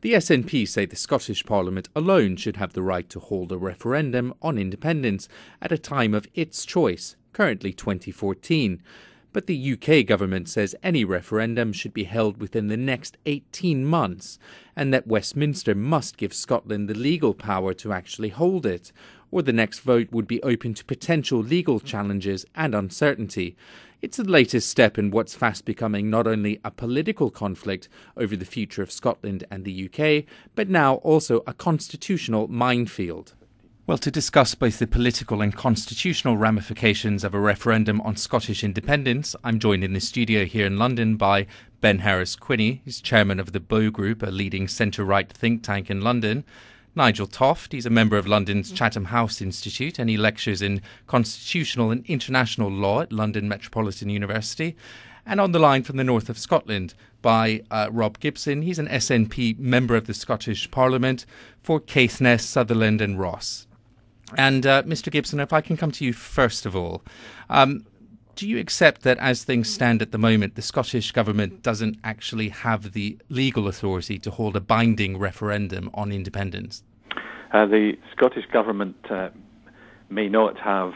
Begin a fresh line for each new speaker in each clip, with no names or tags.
The SNP say the Scottish Parliament alone should have the right to hold a referendum on independence at a time of its choice, currently 2014. But the UK government says any referendum should be held within the next 18 months and that Westminster must give Scotland the legal power to actually hold it, or the next vote would be open to potential legal challenges and uncertainty. It's the latest step in what's fast becoming not only a political conflict over the future of Scotland and the UK, but now also a constitutional minefield. Well, to discuss both the political and constitutional ramifications of a referendum on Scottish independence, I'm joined in the studio here in London by Ben Harris-Quinney. He's chairman of the Bow Group, a leading centre-right think tank in London. Nigel Toft, he's a member of London's Chatham House Institute and he lectures in constitutional and international law at London Metropolitan University. And on the line from the north of Scotland by Rob Gibson, he's an SNP member of the Scottish Parliament for Caithness, Sutherland and Ross. And Mr. Gibson, if I can come to you first of all, do you accept that as things stand at the moment, the Scottish Government doesn't actually have the legal authority to hold a binding referendum on independence?
The Scottish Government may not have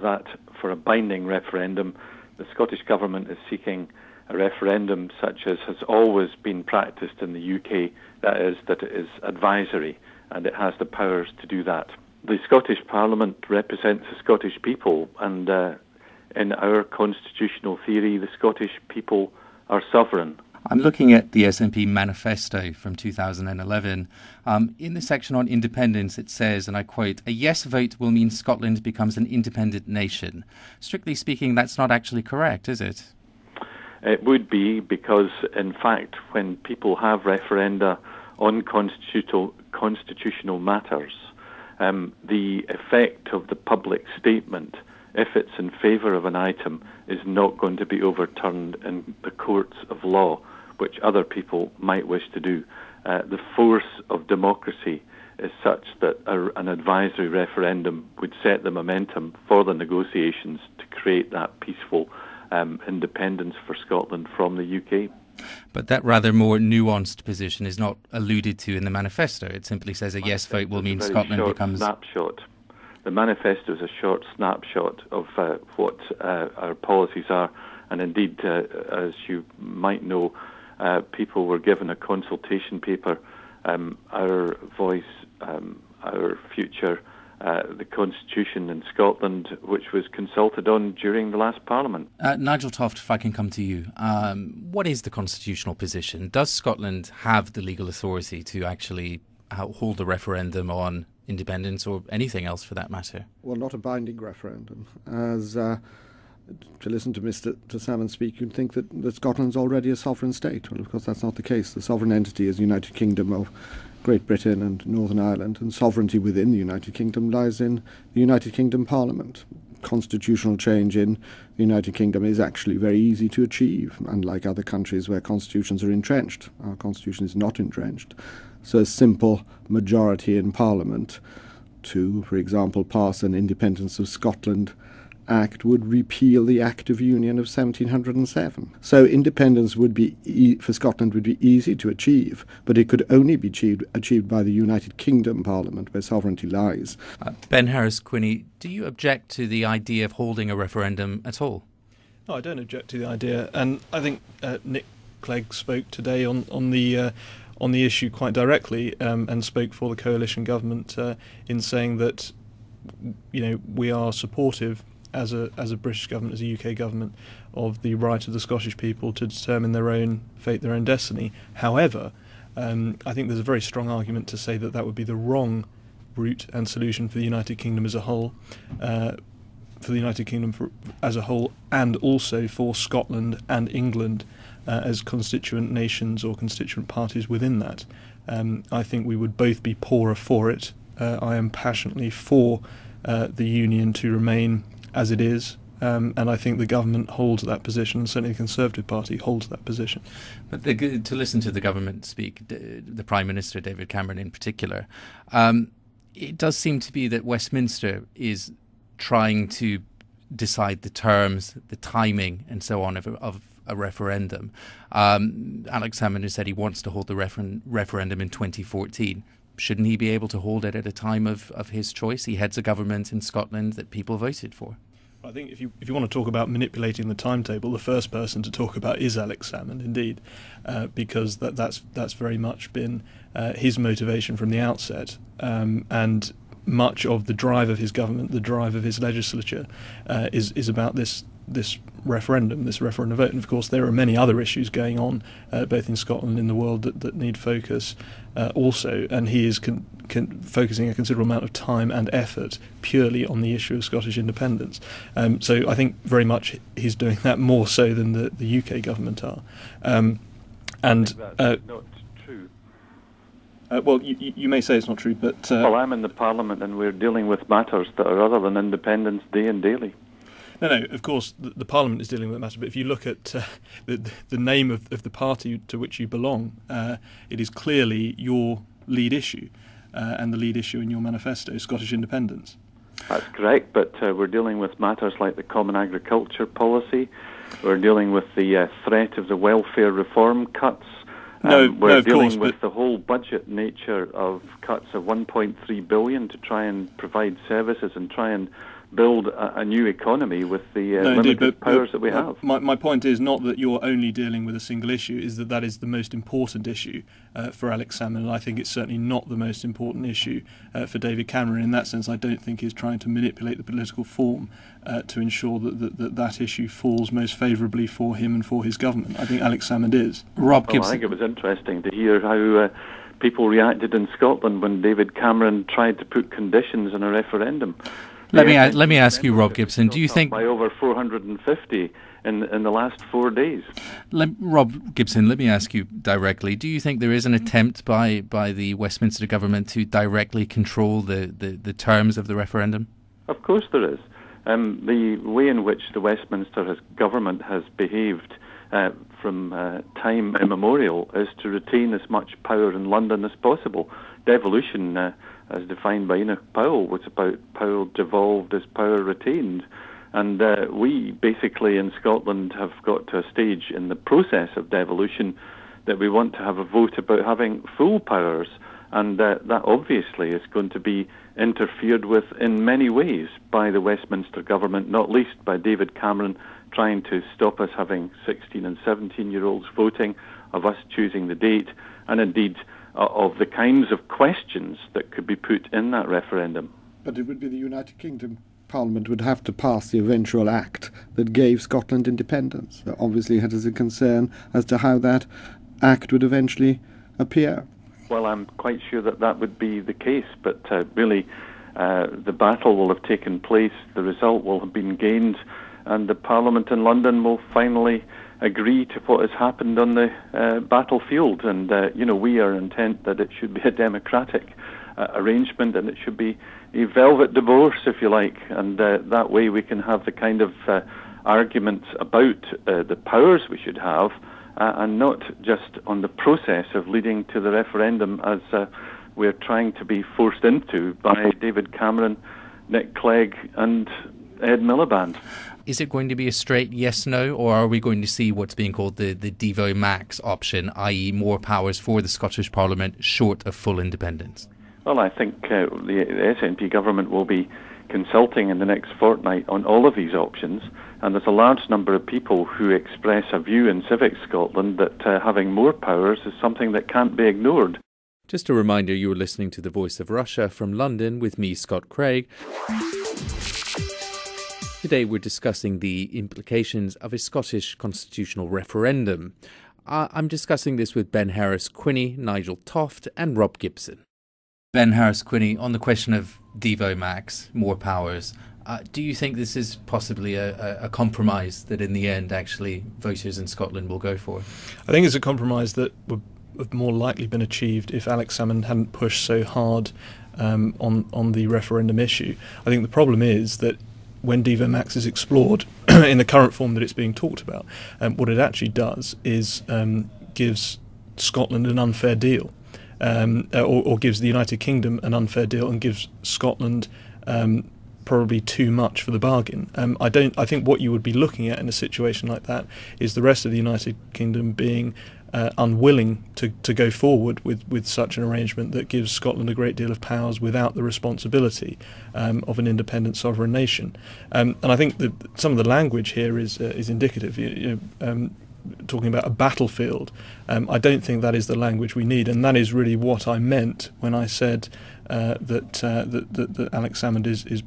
that for a binding referendum. The Scottish Government is seeking a referendum such as has always been practiced in the UK, that is, that it is advisory and it has the powers to do that. The Scottish Parliament represents the Scottish people, and in our constitutional theory, the Scottish people are sovereign.
I'm looking at the SNP manifesto from 2011. In the section on independence, it says, and I quote, "A yes vote will mean Scotland becomes an independent nation." Strictly speaking, that's not actually correct, is it?
It would be, because, in fact, when people have referenda on constitutional matters, the effect of the public statement, if it's in favour of an item, is not going to be overturned in the courts of law, which other people might wish to do. The force of democracy is such that an advisory referendum would set the momentum for the negotiations to create that peaceful independence for Scotland from the UK.
But that rather more nuanced position is not alluded to in the manifesto. It simply says a yes vote will mean Scotland becomes...
snapshot. The manifesto is a short snapshot of what our policies are. And indeed, as you might know, people were given a consultation paper, Our Voice, Our Future, the Constitution in Scotland, which was consulted on during the last Parliament.
Nigel Toft, if I can come to you, what is the constitutional position? Does Scotland have the legal authority to actually hold a referendum on independence or anything else for that matter?
Well, not a binding referendum. As to listen to Mr. Salmon speak, you'd think that Scotland's already a sovereign state. Well, of course, that's not the case. The sovereign entity is the United Kingdom of Great Britain and Northern Ireland, and sovereignty within the United Kingdom lies in the United Kingdom Parliament. Constitutional change in the United Kingdom is actually very easy to achieve, unlike other countries where constitutions are entrenched. Our constitution is not entrenched. So a simple majority in Parliament to, for example, pass an Independence of Scotland Act would repeal the Act of Union of 1707. So independence would be for Scotland would be easy to achieve, but it could only be achieved by the United Kingdom Parliament, where sovereignty lies.
Ben Harris-Quinney, do you object to the idea of holding a referendum at all?
No, I don't object to the idea, and I think Nick Clegg spoke today on the issue quite directly, and spoke for the coalition government in saying that, you know, we are supportive as a British government, as a UK government, of the right of the Scottish people to determine their own fate, their own destiny. However, I think there's a very strong argument to say that that would be the wrong route and solution for the United Kingdom as a whole, and also for Scotland and England as constituent nations or constituent parties within that. I think we would both be poorer for it. I am passionately for the union to remain as it is, and I think the government holds that position, and certainly the Conservative Party holds that position.
But to listen to the government speak, the Prime Minister, David Cameron in particular, it does seem to be that Westminster is trying to decide the terms, the timing and so on of a referendum. Alex Salmond has said he wants to hold the referendum in 2014. Shouldn't he be able to hold it at a time of his choice? He heads a government in Scotland that people voted for.
I think if you want to talk about manipulating the timetable, the first person to talk about is Alex Salmond, indeed, because that's very much been his motivation from the outset, and much of the drive of his government, the drive of his legislature, is about this referendum vote. And of course, there are many other issues going on, both in Scotland and in the world, that need focus also. And he is focusing a considerable amount of time and effort purely on the issue of Scottish independence. So I think very much he's doing that more so than the UK government are.
And that's not true.
Well, you may say it's not true, but...
well, I'm in the Parliament and we're dealing with matters that are other than independence day and daily.
No, of course, the Parliament is dealing with that matter, but if you look at the name of the party to which you belong, it is clearly your lead issue, and the lead issue in your manifesto, Scottish independence.
That's correct, but we're dealing with matters like the Common Agriculture Policy, we're dealing with the threat of the welfare reform cuts, we're dealing with the whole budget nature of cuts of 1.3 billion to try and provide services and try and build a new economy with the limited powers that we have.
My point is not that you're only dealing with a single issue, is that is the most important issue for Alex Salmond, and I think it's certainly not the most important issue for David Cameron. In that sense, I don't think he's trying to manipulate the political form to ensure that issue falls most favourably for him and for his government. I think Alex Salmond is.
Rob Gibson.
I think it was interesting to hear how people reacted in Scotland when David Cameron tried to put conditions in a referendum.
Let me ask you, Rob Gibson, do you think...
by over 450 in the last 4 days.
Rob Gibson, let me ask you directly, do you think there is an attempt by the Westminster government to directly control the terms of the referendum?
Of course there is. The way in which the Westminster government has behaved from time immemorial is to retain as much power in London as possible. Devolution, as defined by Enoch Powell, was about power devolved as power retained. And we basically in Scotland have got to a stage in the process of devolution that we want to have a vote about having full powers. And that obviously is going to be interfered with in many ways by the Westminster government, not least by David Cameron trying to stop us having 16 and 17-year-olds voting, of us choosing the date, and indeed of the kinds of questions that could be put in that referendum.
But it would be the United Kingdom Parliament would have to pass the eventual act that gave Scotland independence. Obviously, it is a concern as to how that act would eventually appear.
Well, I'm quite sure that would be the case, but really the battle will have taken place, the result will have been gained, and the Parliament in London will finally agree to what has happened on the battlefield. And, we are intent that it should be a democratic arrangement, and it should be a velvet divorce, if you like, and that way we can have the kind of arguments about the powers we should have, and not just on the process of leading to the referendum as we're trying to be forced into by David Cameron, Nick Clegg and Ed Miliband.
Is it going to be a straight yes-no, or are we going to see what's being called the Devo Max option, i.e. more powers for the Scottish Parliament short of full independence?
Well, I think the SNP government will be consulting in the next fortnight on all of these options, and there's a large number of people who express a view in Civic Scotland that having more powers is something that can't be ignored.
Just a reminder, you are listening to The Voice of Russia from London with me, Scott Craig. Today we're discussing the implications of a Scottish constitutional referendum. I'm discussing this with Ben Harris-Quinney, Nigel Toft and Rob Gibson. Ben Harris-Quinney, on the question of Devo Max, more powers, do you think this is possibly a compromise that in the end actually voters in Scotland will go for?
I think it's a compromise that would have more likely been achieved if Alex Salmond hadn't pushed so hard on the referendum issue. I think the problem is that when Devo Max is explored in the current form that it's being talked about, what it actually does is gives Scotland an unfair deal, or gives the United Kingdom an unfair deal, and gives Scotland probably too much for the bargain. I think what you would be looking at in a situation like that is the rest of the United Kingdom being unwilling to go forward with such an arrangement that gives Scotland a great deal of powers without the responsibility of an independent sovereign nation. And I think that some of the language here is indicative. Talking about a battlefield, I don't think that is the language we need, and that is really what I meant when I said that Alex Salmond is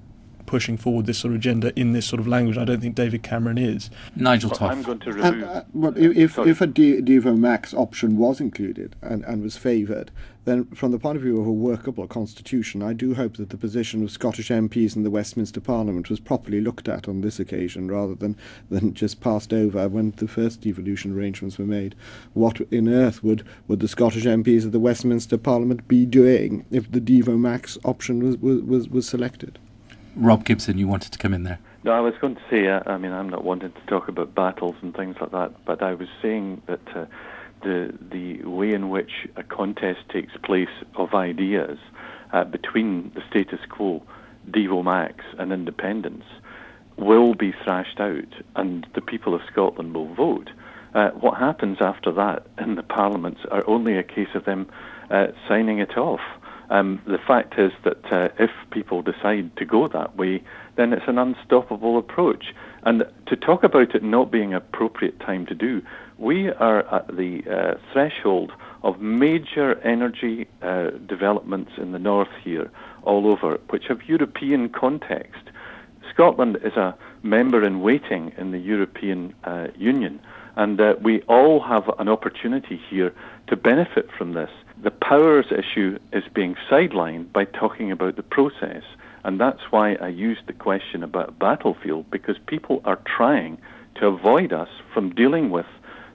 pushing forward this sort of agenda in this sort of language. I don't think David Cameron is.
Nigel Toft.
I'm going to remove...
But if a Devo Max option was included and was favoured, then from the point of view of a workable constitution, I do hope that the position of Scottish MPs in the Westminster Parliament was properly looked at on this occasion, rather than just passed over when the first devolution arrangements were made. What in earth would the Scottish MPs of the Westminster Parliament be doing if the Devo Max option was selected?
Rob Gibson, you wanted to come in there.
No, I was going to say, I'm not wanting to talk about battles and things like that, but I was saying that the way in which a contest takes place of ideas between the status quo, Devo Max and independence will be thrashed out, and the people of Scotland will vote. What happens after that in the parliaments are only a case of them signing it off. The fact is that if people decide to go that way, then it's an unstoppable approach. And to talk about it not being an appropriate time to do, we are at the threshold of major energy developments in the north here, all over, which have European context. Scotland is a member in waiting in the European Union, and we all have an opportunity here to benefit from this. The powers issue is being sidelined by talking about the process, and that's why I used the question about battlefield, because people are trying to avoid us from dealing with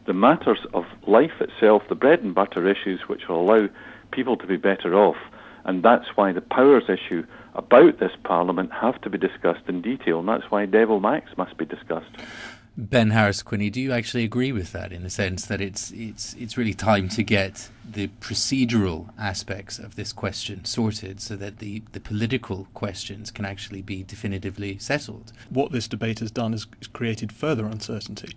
the matters of life itself, the bread and butter issues which will allow people to be better off, and that's why the powers issue about this Parliament have to be discussed in detail, and that's why Devo Max must be discussed.
Ben Harris-Quinney, do you actually agree with that, in the sense that it's really time to get the procedural aspects of this question sorted so that the political questions can actually be definitively settled?
What this debate has done is created further uncertainty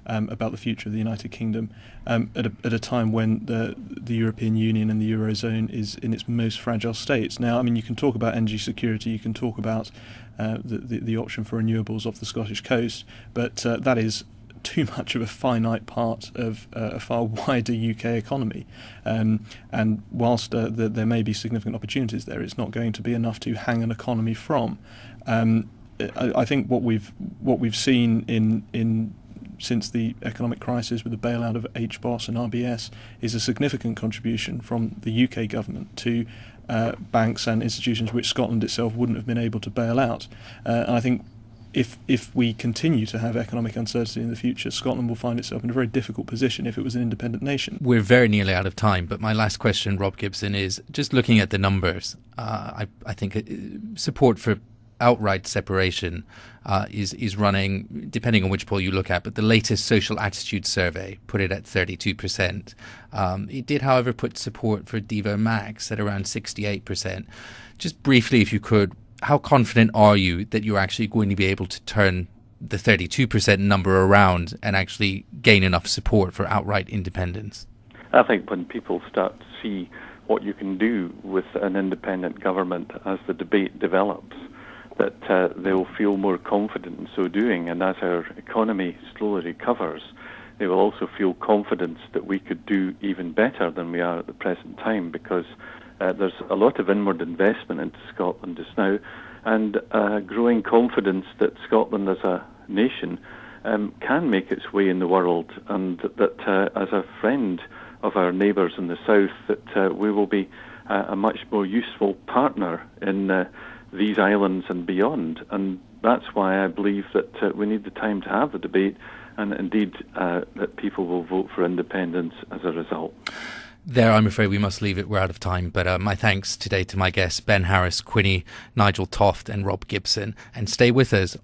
about the future of the United Kingdom at a time when the European Union and the Eurozone is in its most fragile states. Now, I mean, you can talk about energy security, you can talk about the option for renewables off the Scottish coast, but that is too much of a finite part of a far wider UK economy. And whilst there may be significant opportunities there, it's not going to be enough to hang an economy from. I think what we've seen in since the economic crisis with the bailout of HBOS and RBS is a significant contribution from the UK government to banks and institutions which Scotland itself wouldn't have been able to bail out. And I think if we continue to have economic uncertainty in the future, Scotland will find itself in a very difficult position if it was an independent nation.
We're very nearly out of time, but my last question, Rob Gibson, is just looking at the numbers. I think support for outright separation is running, depending on which poll you look at, but the latest social attitude survey put it at 32%. It did, however, put support for Devo Max at around 68%. Just briefly, if you could, how confident are you that you're actually going to be able to turn the 32% number around and actually gain enough support for outright independence?
I think when people start to see what you can do with an independent government as the debate develops, that they'll feel more confident in so doing, and as our economy slowly recovers, they will also feel confidence that we could do even better than we are at the present time, because there's a lot of inward investment into Scotland just now, and growing confidence that Scotland as a nation can make its way in the world, and that as a friend of our neighbours in the south, that we will be a much more useful partner in these islands and beyond. And that's why I believe that we need the time to have the debate, and indeed that people will vote for independence as a result.
There, I'm afraid we must leave it. We're out of time. But my thanks today to my guests, Ben Harris-Quinney, Nigel Toft and Rob Gibson. And stay with us on